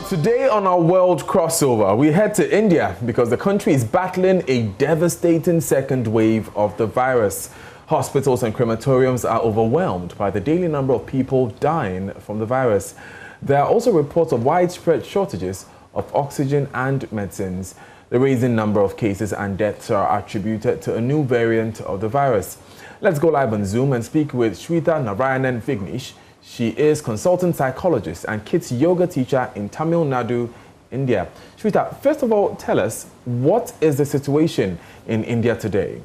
Today on our world crossover, we head to India because the country is battling a devastating second wave of the virus. Hospitals and crematoriums are overwhelmed by the daily number of people dying from the virus. There are also reports of widespread shortages of oxygen and medicines. The rising number of cases and deaths are attributed to a new variant of the virus. Let's go live on Zoom and speak with Shweta Narayanan Vignesh. She is consultant psychologist and kids yoga teacher in Tamil Nadu, India. Shweta, first of all, tell us, what is the situation in India today?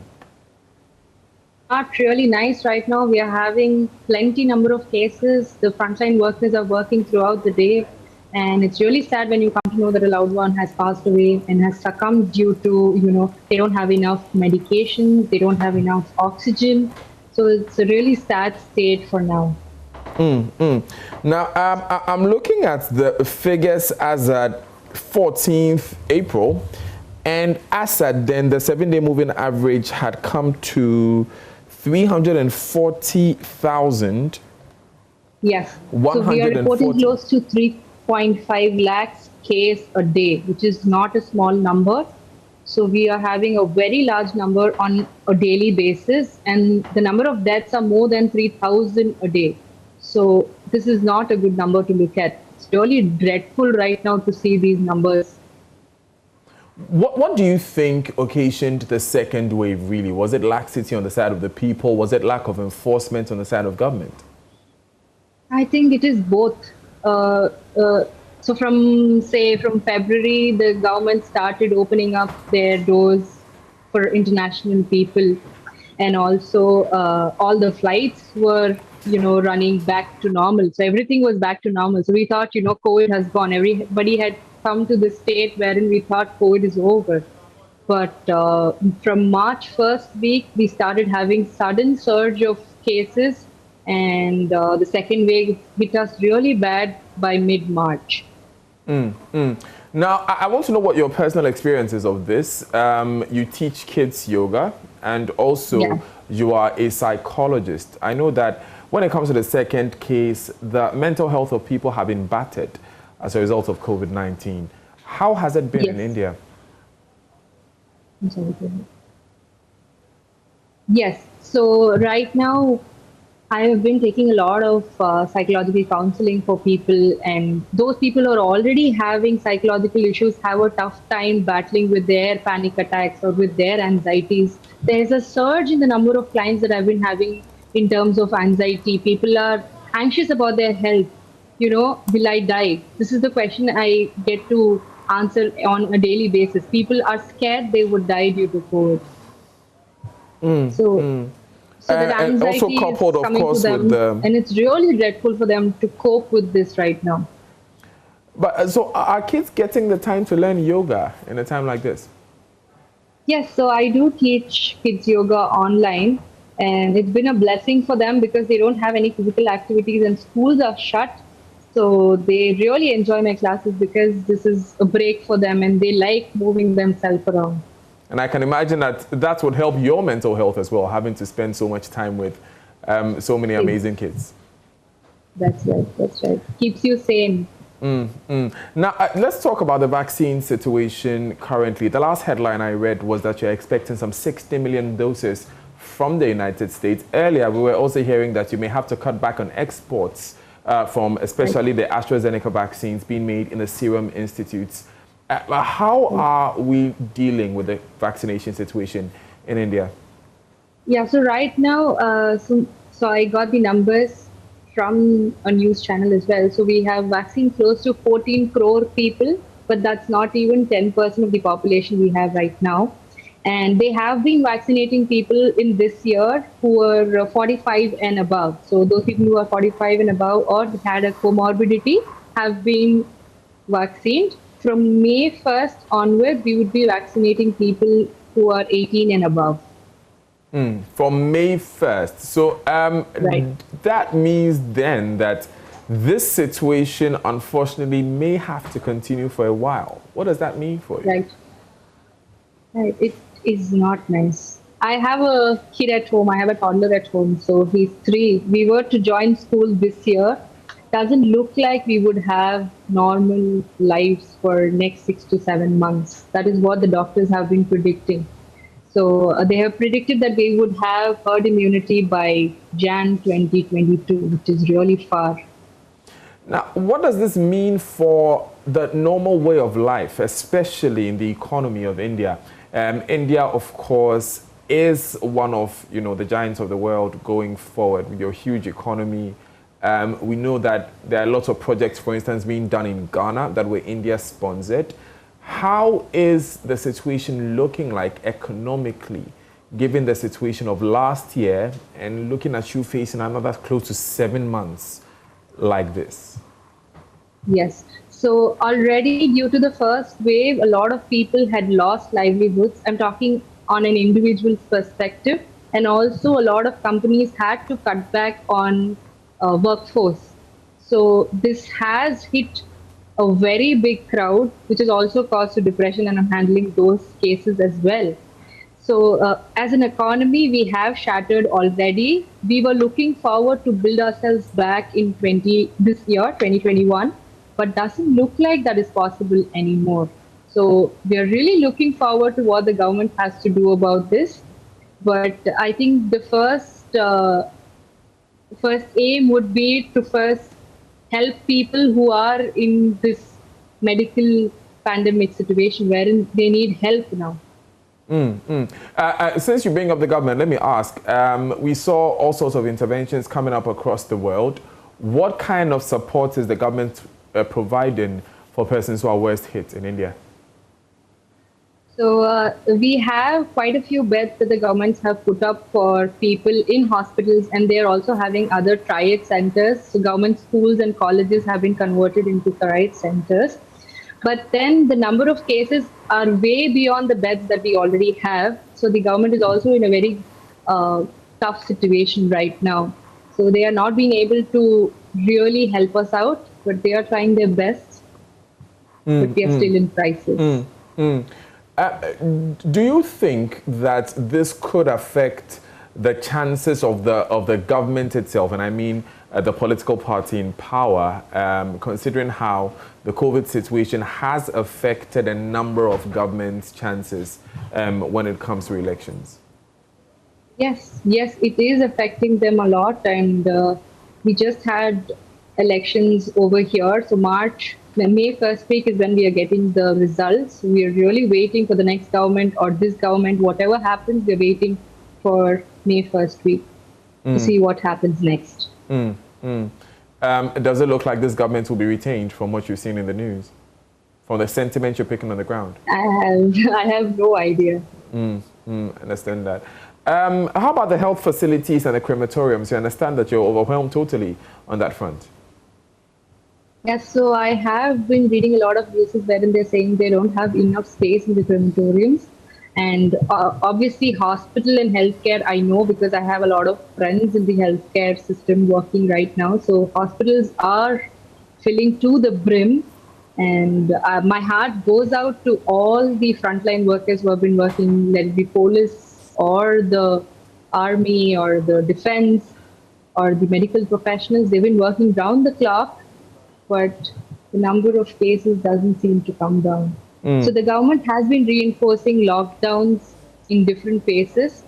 Not really nice right now. We are having plenty number of cases. The frontline workers are working throughout the day. And it's really sad when you come to know that a loved one has passed away and has succumbed due to, they don't have enough medication, they don't have enough oxygen. So it's a really sad state for now. Now, I'm looking at the figures as at 14th April, and as at then, the 7-day moving average had come to 340,000. Yes, so we are reporting close to 3.5 lakhs case a day, which is not a small number. So we are having a very large number on a daily basis, and the number of deaths are more than 3,000 a day. So this is not a good number to look at. It's really dreadful right now to see these numbers. What do you think occasioned the second wave really? Was it laxity on the side of the people? Was it lack of enforcement on the side of government? I think it is both. So from February, the government started opening up their doors for international people. And also all the flights were running back to normal. So everything was back to normal. So we thought, COVID has gone. Everybody had come to the state wherein we thought COVID is over. But from March first week, we started having sudden surge of cases. And the second wave hit us really bad by mid-March. Now, I want to know what your personal experience is of this. You teach kids yoga, and also you are a psychologist. I know that when it comes to the second case, the mental health of people have been battered as a result of COVID-19. How has it been in India? I'm sorry. Yes, so right now I have been taking a lot of psychological counseling for people, and those people who are already having psychological issues have a tough time battling with their panic attacks or with their anxieties. There's a surge in the number of clients that I've been having in terms of anxiety. People are anxious about their health. Will I die? This is the question I get to answer on a daily basis. People are scared they would die due to COVID. So that anxiety and also coupled, is coming of course, to them, with the... and it's really dreadful for them to cope with this right now. But so are kids getting the time to learn yoga in a time like this? Yes, so I do teach kids yoga online, and it's been a blessing for them because they don't have any physical activities and schools are shut. So they really enjoy my classes because this is a break for them and they like moving themselves around. And I can imagine that would help your mental health as well, having to spend so much time with so many amazing kids. That's right. Keeps you sane. Now, let's talk about the vaccine situation currently. The last headline I read was that you're expecting some 60 million doses from the United States. Earlier, we were also hearing that you may have to cut back on exports from especially the AstraZeneca vaccines being made in the Serum Institutes. How are we dealing with the vaccination situation in India? Yeah, so right now, so I got the numbers from a news channel as well. So we have vaccinated close to 14 crore people, but that's not even 10% of the population we have right now. And they have been vaccinating people in this year who are 45 and above. So those people who are 45 and above or had a comorbidity have been vaccinated. From May 1st onward, we would be vaccinating people who are 18 and above. From May 1st. So that means then that this situation, unfortunately, may have to continue for a while. What does that mean for you? Right. It is not nice. I have a kid at home. I have a toddler at home. So he's 3. We were to join school this year. doesn't look like we would have normal lives for next 6 to 7 months. That is what the doctors have been predicting. So they have predicted that we would have herd immunity by Jan 2022, which is really far. Now, what does this mean for the normal way of life, especially in the economy of India? India, of course, is one of the giants of the world going forward with your huge economy. We know that there are lots of projects, for instance, being done in Ghana that were India sponsored. How is the situation looking like economically, given the situation of last year and looking at you facing another close to 7 months like this? Yes. So already due to the first wave, a lot of people had lost livelihoods. I'm talking on an individual perspective. And also a lot of companies had to cut back on workforce. So this has hit a very big crowd, which has also caused depression, and I'm handling those cases as well. So as an economy, we have shattered already. We were looking forward to build ourselves back in this year, 2021, but doesn't look like that is possible anymore. So we are really looking forward to what the government has to do about this. But I think the first aim would be to first help people who are in this medical pandemic situation wherein they need help now. Since you bring up the government, let me ask. We saw all sorts of interventions coming up across the world. What kind of support is the government providing for persons who are worst hit in India? So we have quite a few beds that the governments have put up for people in hospitals, and they are also having other triad centers. So government schools and colleges have been converted into triad centers. But then the number of cases are way beyond the beds that we already have. So the government is also in a very tough situation right now. So they are not being able to really help us out, but they are trying their best. But we are still in crisis. Do you think that this could affect the chances of the government itself, and I mean the political party in power, considering how the COVID situation has affected a number of government's chances when it comes to elections? Yes, it is affecting them a lot, and we just had elections over here. So May first week is when we are getting the results. We are really waiting for the next government or this government. Whatever happens, we're waiting for May first week to see what happens next. Does it look like this government will be retained from what you've seen in the news, from the sentiment you're picking on the ground? I have no idea. Understand that. How about the health facilities and the crematoriums? You understand that you're overwhelmed totally on that front. Yes, so I have been reading a lot of news wherein they're saying they don't have enough space in the crematoriums. And obviously hospital and healthcare, I know because I have a lot of friends in the healthcare system working right now. So hospitals are filling to the brim. And my heart goes out to all the frontline workers who have been working, let it be police or the army or the defense or the medical professionals. They've been working round the clock, but the number of cases doesn't seem to come down. So the government has been reinforcing lockdowns in different phases.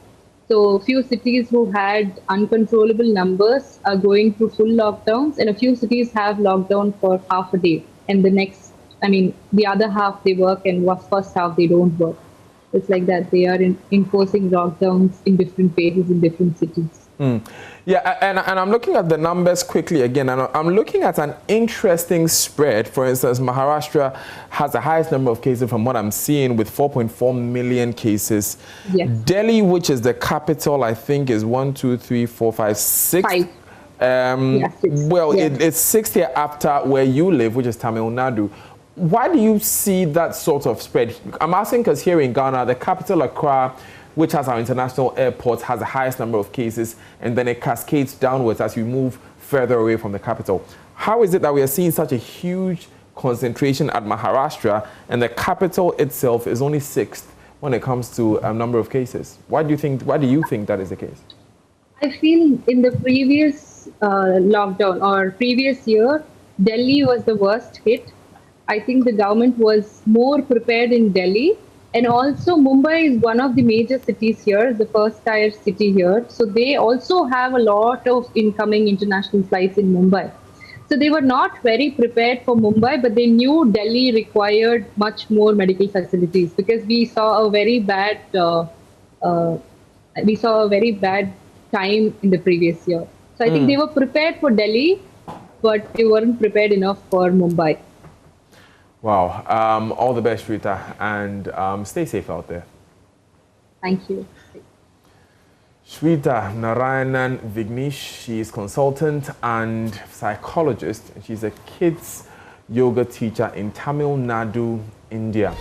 So a few cities who had uncontrollable numbers are going through full lockdowns, and a few cities have lockdown for half a day. And the other half they work, and first half they don't work. It's like that. They are enforcing lockdowns in different phases in different cities. Yeah, and I'm looking at the numbers quickly again, and I'm looking at an interesting spread. For instance, Maharashtra has the highest number of cases from what I'm seeing, with 4.4 million cases. Yes. Delhi, which is the capital, I think is 1, 2, 3, 4, 5, 6. Yes, It's 6th here after where you live, which is Tamil Nadu. Why do you see that sort of spread? I'm asking because here in Ghana, the capital, Accra, which has our international airport, has the highest number of cases, and then it cascades downwards as we move further away from the capital. How is it that we are seeing such a huge concentration at Maharashtra, and the capital itself is only 6th when it comes to a number of cases? Why do you think that is the case? I feel in the previous this lockdown or previous year, Delhi was the worst hit. I think the government was more prepared in Delhi. And also, Mumbai is one of the major cities here, the first tier city here. So they also have a lot of incoming international flights in Mumbai. So they were not very prepared for Mumbai, but they knew Delhi required much more medical facilities because we saw a very bad time in the previous year. So I think they were prepared for Delhi, but they weren't prepared enough for Mumbai. Wow. All the best, Shweta, and stay safe out there. Thank you. Shweta Narayanan Vignesh, she is consultant and psychologist. She's a kids yoga teacher in Tamil Nadu, India.